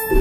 Hello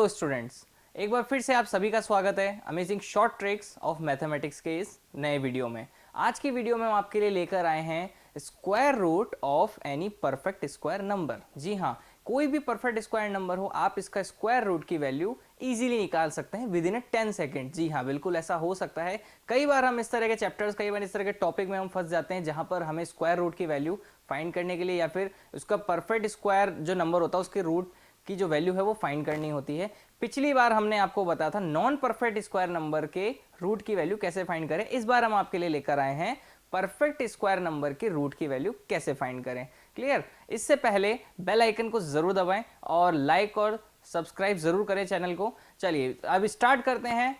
students, एक बार फिर से आप सभी का स्वागत है amazing short tricks of mathematics के इस नए वीडियो में। आज की वीडियो में हम आपके लिए लेकर आए हैं square root of any perfect square number. जी हाँ, कोई भी परफेक्ट स्क्वायर नंबर हो, आप इसका स्क्वायर रूट की वैल्यू इजीली निकाल सकते हैं विद इन 10 सेकेंड। जी हाँ, बिल्कुल ऐसा हो सकता है। कई बार हम इस तरह के चैप्टर्स, कई बार इस तरह के टॉपिक में हम फंस जाते हैं जहां पर हमें स्क्वायर रूट की वैल्यू फाइंड करने के लिए या फिर उसका परफेक्ट स्क्वायर जो नंबर होता है उसके रूट की जो वैल्यू है वो फाइंड करनी होती है। पिछली बार हमने आपको बताया था नॉन परफेक्ट स्क्वायर नंबर के रूट की वैल्यू कैसे फाइंड करें। इस बार हम आपके लिए लेकर आए हैं परफेक्ट स्क्वायर नंबर के रूट की वैल्यू कैसे फाइंड करें। क्लियर? इससे पहले बेल आइकन को जरूर दबाएं और लाइक और सब्सक्राइब जरूर करें चैनल को। चलिए अब स्टार्ट करते हैं।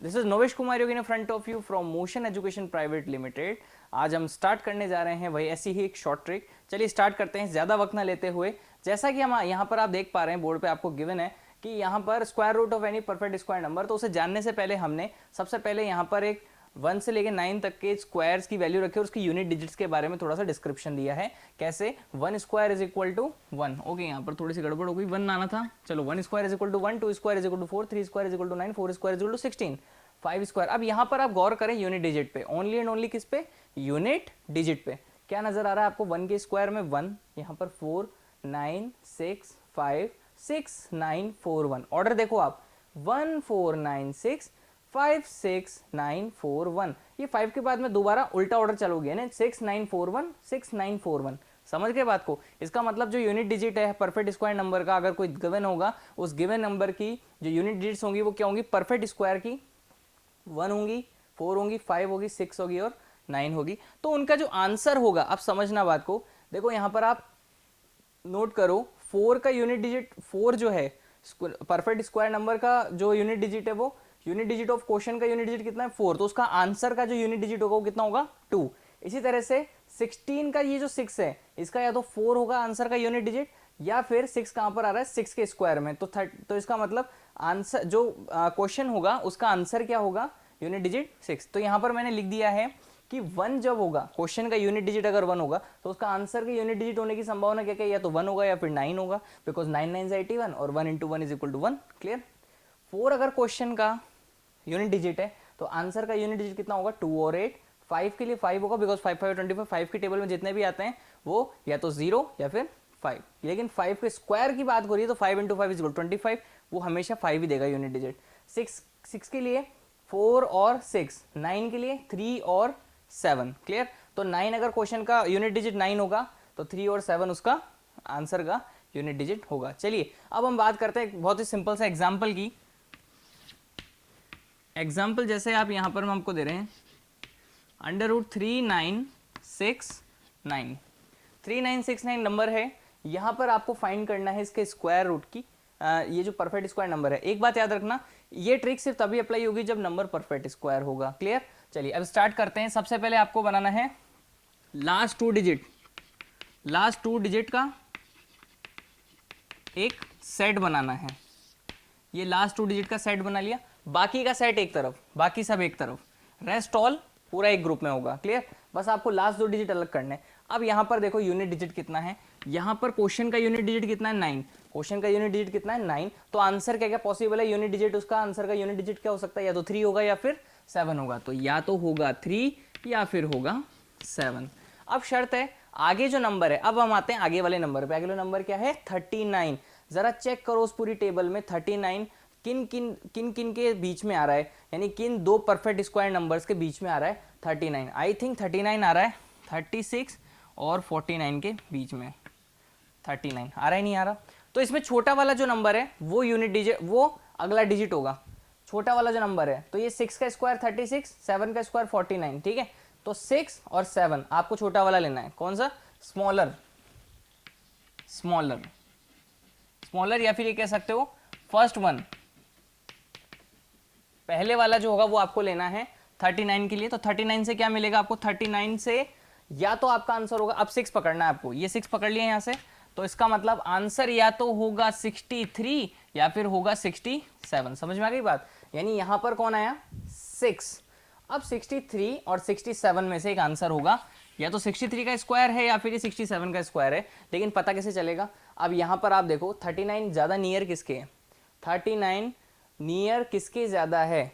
This is Novesh Kumar Yogi in front of you from Motion Education Private Limited. आज हम स्टार्ट करने जा रहे हैं वही ऐसी ही एक शॉर्ट ट्रिक। चलिए स्टार्ट करते हैं ज़्यादा वक्त ना लेते हुए। जैसा कि हम यहाँ पर आप देख पा रहे हैं बोर्ड पे आपको गिवन है कि यहाँ पर square root of any perfect square number. तो उसे जानने से पहले हमने सबसे पहले यहाँ पर एक 1 से लेकर 9 तक के स्क्वायर्स की वैल्यू रखी और उसकी यूनिट डिजिट्स के बारे में थोड़ा सा डिस्क्रिप्शन दिया है। कैसे 1 square is equal to 1। Okay, यहाँ पर थोड़ी सी गड़बड़ हो गई, 1 आना था। चलो 1 square is equal to 1, 2 square is equal to 4, 3 square is equal to 9, 4 square is equal to 16, 5 square. अब यहाँ पर आप गौर करें यूनिट डिजिट पे, ओनली एंड ओनली किस पे? यूनिट डिजिट पे। क्या नजर आ रहा है आपको? 1 के स्क्वायर में 1, यहाँ पर 4, 9, 6, 5, 6, 9, 4, 1। ऑर्डर देखो आप, 1, 4, 9, 6, 5, 6, 9, 4, 1। ये 5 के बाद में दोबारा उल्टा ऑर्डर चलो गया ना, 6, 9, 4, 1, 6, 9, 4, 1। समझ गए बात को? इसका मतलब जो यूनिट डिजिट है परफेक्ट स्क्वायर नंबर का, अगर कोई गिवन होगा, उस गिवन नंबर की जो यूनिट डिजिट्स होंगी वो क्या होंगी? परफेक्ट स्क्वायर की 1 होंगी, 4 होंगी, 5 होगी, 6 होगी और 9 होगी। तो उनका जो आंसर होगा, आप समझना बात को, देखो यहाँ पर आप नोट करो, 4 का यूनिट डिजिट, 4 जो है परफेक्ट स्क्वायर नंबर का जो यूनिट डिजिट है वो यूनिट डिजिट ऑफ क्वेश्चन का यूनिट डिजिट कितना है? 4। तो उसका आंसर का जो यूनिट डिजिट होगा वो कितना होगा? 2। इसी तरह से 16 का ये जो 6 है, इसका या तो 4 होगा आंसर का यूनिट डिजिट, या फिर 6 कहां पर आ रहा है? 6 के स्क्वायर में। तो इसका मतलब आंसर जो क्वेश्चन होगा उसका आंसर क्या होगा? Unit digit 6। तो यहां पर मैंने लिख दिया है कि 1 जब होगा, क्वेश्चन का यूनिट डिजिट अगर 1 होगा तो उसका आंसर के यूनिट डिजिट होने की संभावना क्या क्या? या तो 1 होगा या फिर 9 होगा, बिकॉज 9 9 is 81 और 1 into 1 is equal to 1। Clear? 4 अगर क्वेश्चन का यूनिट डिजिट है तो आंसर का यूनिट डिजिट कितना होगा? 2 और 8। 5 के लिए 5 होगा, बिकॉज 5 5 25, 5 की टेबल में जितने भी आते हैं वो या तो 0 या फिर 5। लेकिन 5 के स्क्वायर की बात हो रही है तो 5 into 5 is equal to 25, वो हमेशा 5 ही देगा यूनिट डिजिट। 6 के लिए 4 और 6, 9 के लिए 3 और 7। क्लियर? तो 9 अगर क्वेश्चन का यूनिट डिजिट 9 होगा तो 3 और 7 उसका आंसर का यूनिट डिजिट होगा। चलिए अब हम बात करते हैं बहुत ही सिंपल सा एग्जाम्पल की। एग्जाम्पल जैसे आप यहाँ पर हम आपको दे रहे हैं √3969, 3969 नंबर है। यहाँ पर आपको फाइंड करना है इसके स्क्वायर रूट की, ये जो परफेक्ट स्क्वायर नंबर है। एक बात याद रखना, ये ट्रिक सिर्फ तभी अप्लाई होगी जब नंबर परफेक्ट स्क्वायर होगा। क्लियर? चलिए अब स्टार्ट करते हैं। सबसे पहले आपको बनाना है लास्ट टू डिजिट का एक सेट बनाना है। ये लास्ट 2 डिजिट का सेट बना लिया, बाकी का सेट एक तरफ, बाकी सब एक तरफ, रेस्ट ऑल पूरा एक ग्रुप में होगा। क्लियर? बस आपको लास्ट 2 डिजिट अलग करने। अब यहाँ पर देखो यूनिट डिजिट कितना है, यहाँ पर क्वेश्चन का यूनिट डिजिट कितना है? 9। क्वेश्चन का यूनिट डिजिट कितना है? 9। तो आंसर क्या क्या पॉसिबल है? यूनिट डिजिट, उसका आंसर का यूनिट डिजिट क्या हो सकता है? या तो 3 होगा या फिर 7 होगा। तो या तो होगा 3 या फिर होगा 7। अब शर्त है आगे जो नंबर है, अब हम आते हैं आगे वाले नंबर पे। अगले नंबर क्या है? 39। जरा चेक करो उस पूरी टेबल में 39 किन किन के बीच में आ रहा है, यानी किन दो परफेक्ट स्क्वायर नंबर्स के बीच में आ रहा है 39। आई थिंक 39 आ रहा है 36 और 49 के बीच में। 39 आ रहा है, नहीं आ रहा? तो इसमें छोटा वाला जो नंबर है वो यूनिट डिजिट, वो अगला डिजिट होगा। छोटा वाला जो नंबर है, तो ये 6 का स्क्वायर 36, 7 का स्क्वायर 49। ठीक है? तो 6 और 7 आपको छोटा वाला लेना है। कौन सा? स्मॉलर, या फिर ये कह सकते हो फर्स्ट वन, पहले वाला जो होगा वो आपको लेना है 39 के लिए। तो 39 से क्या मिलेगा आपको? 39 से या तो आपका आंसर होगा, अब 6 पकड़ना है आपको, ये 6 पकड़ लिया यहां से, तो इसका मतलब आंसर या तो होगा 63 या फिर होगा 67। समझ में आ गई बात? यानी यहां पर कौन आया? 6। अब 63 और 67 में से एक आंसर होगा या तो 63 का स्क्वायर है या फिर ये 67 का स्क्वायर है, लेकिन पता कैसे चलेगा? अब यहाँ पर आप देखो 39 ज़्यादा नियर किसके है? 39 नियर किसके ज़्यादा है?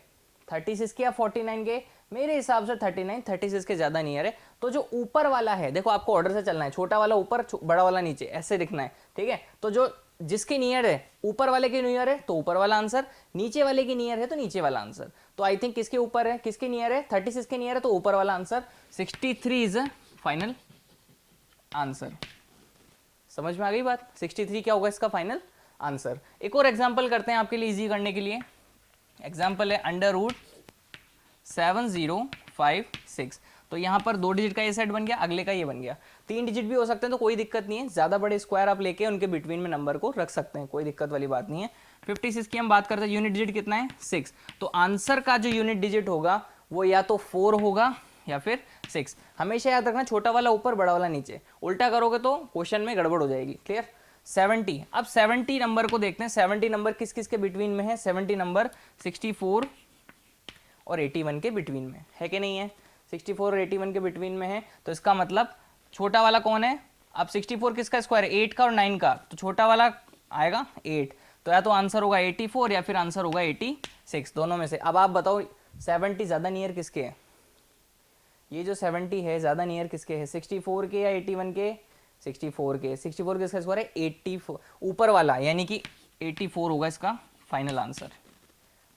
36 के या 49 के? मेरे हिसाब से 39 36 के ज़्यादा नियर है। तो जो ऊपर वाला है, देखो आपको ऑर्डर से चलना है, छोटा वाला ऊपर बड़ा वाला नीचे, ऐसे दिखना है, ठीक है? तो जो जिसके नियर है, ऊपर वाले के नियर है तो ऊपर वाला आंसर, नीचे वाले के नियर है तो नीचे वाला आंसर। तो आई थिंक किसके ऊपर है, किसके नियर है? 36 के नियर है तो ऊपर वाला आंसर। 63 is final answer. समझ में आ गई बात? 63 क्या होगा इसका फाइनल आंसर। एक और एग्जांपल करते हैं आपके लिए इजी करने के लिए। एग्जांपल है √7056। तो यहाँ पर 2 डिजिट का ये सेट बन गया, अगले का ये बन गया। 3 डिजिट भी हो सकते हैं तो कोई दिक्कत नहीं है, ज़्यादा बड़े स्क्वायर आप लेके उनके बिटवीन में नंबर को रख सकते हैं, कोई दिक्कत वाली बात नहीं है। 56 की हम बात करते हैं, यूनिट डिजिट कितना है? 6। तो आंसर का जो यूनिट डिजिट होगा वो या तो 4 होगा या फिर 6। हमेशा याद रखना, छोटा वाला ऊपर बड़ा वाला नीचे, उल्टा करोगे तो क्वेश्चन में गड़बड़ हो जाएगी। क्लियर? 70। अब 70 नंबर को देखते हैं, 70 नंबर किस किस के बिटवीन में है? 70 नंबर 64 और 81 के बिटवीन में है कि नहीं है? 64 और 81 के बिटवीन में है, तो इसका मतलब छोटा वाला कौन है? अब 64 किसका स्क्वायर है? 8 का और 9 का, तो छोटा वाला आएगा 8। तो या तो आंसर होगा 84 या फिर आंसर होगा 86, दोनों में से। अब आप बताओ 70 ज़्यादा नियर किसके है? ये जो 70 है ज़्यादा नियर किसके है? 64 के या 81 के? 64 के। 64 किसका स्क्वायर है? 84, ऊपर वाला, यानी कि 84 होगा इसका फाइनल आंसर।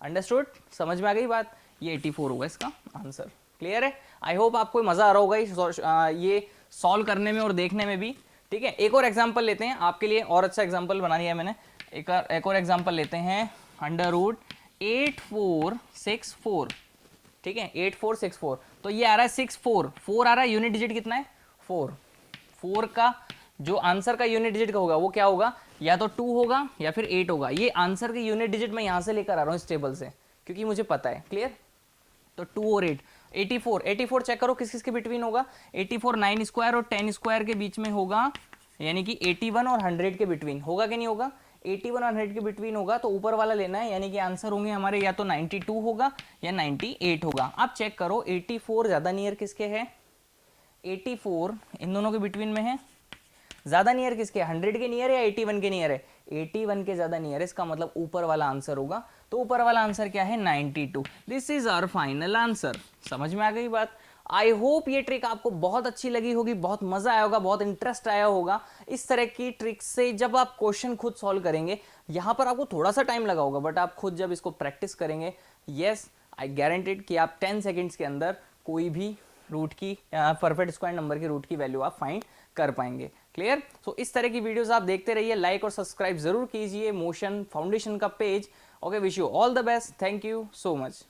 अंडरस्टूड? समझ में आ गई बात? ये 84 होगा इसका आंसर। क्लियर है? आई होप आपको मज़ा आ रहा होगा ये सॉल्व करने में और देखने में भी। ठीक है, एक और एग्जांपल लेते हैं आपके लिए, और अच्छा एग्जांपल बना लिया मैंने। एक और एग्जांपल लेते हैं, √8464। ठीक है, 8464। तो ये आ रहा है 64, 4 आ रहा है, यूनिट डिजिट कितना है? 4। 4 का जो आंसर का यूनिट डिजिट का होगा वो क्या होगा? या तो 2 होगा या फिर 8 होगा। ये आंसर के यूनिट डिजिट मैं यहाँ से लेकर आ रहा हूँ इस टेबल से, क्योंकि मुझे पता है। क्लियर? तो 2 और 8, 84 चेक करो किस किस के बिटवीन होगा? 84 9 स्क्वायर और 10 स्क्वायर के बीच में होगा, यानी कि 81 और 100 के बिटवीन होगा कि नहीं होगा? 81 और 100 के बिटवीन होगा, तो ऊपर वाला लेना है, यानी कि आंसर होंगे हमारे या तो 92 होगा या 98 होगा। आप चेक करो 84 ज़्यादा नियर किसके है? 84 इन दोनों के बिटवीन में है। ज़्यादा नियर किसके? 100 के नियर या 81 के नियर है? 81 के ज़्यादा नियर है, इसका मतलब ऊपर वाला आंसर होगा। तो ऊपर वाला आंसर क्या है? 92। This is our final answer. समझ में आ गई बात? आई होप ये ट्रिक आपको बहुत अच्छी लगी होगी, बहुत मजा आया होगा, बहुत इंटरेस्ट आया होगा। इस तरह की ट्रिक से जब आप क्वेश्चन खुद सॉल्व करेंगे, यहाँ पर आपको थोड़ा सा टाइम लगा होगा, बट आप खुद जब इसको प्रैक्टिस करेंगे, यस आई गारंटेड कि आप 10 सेकेंड्स के अंदर कोई भी रूट की परफेक्ट स्क्वायर नंबर की रूट की वैल्यू आप फाइंड कर पाएंगे। क्लियर? सो इस तरह की वीडियोस आप देखते रहिए, लाइक और सब्सक्राइब जरूर कीजिए मोशन फाउंडेशन का page. Okay, wish you all the best, thank you so much.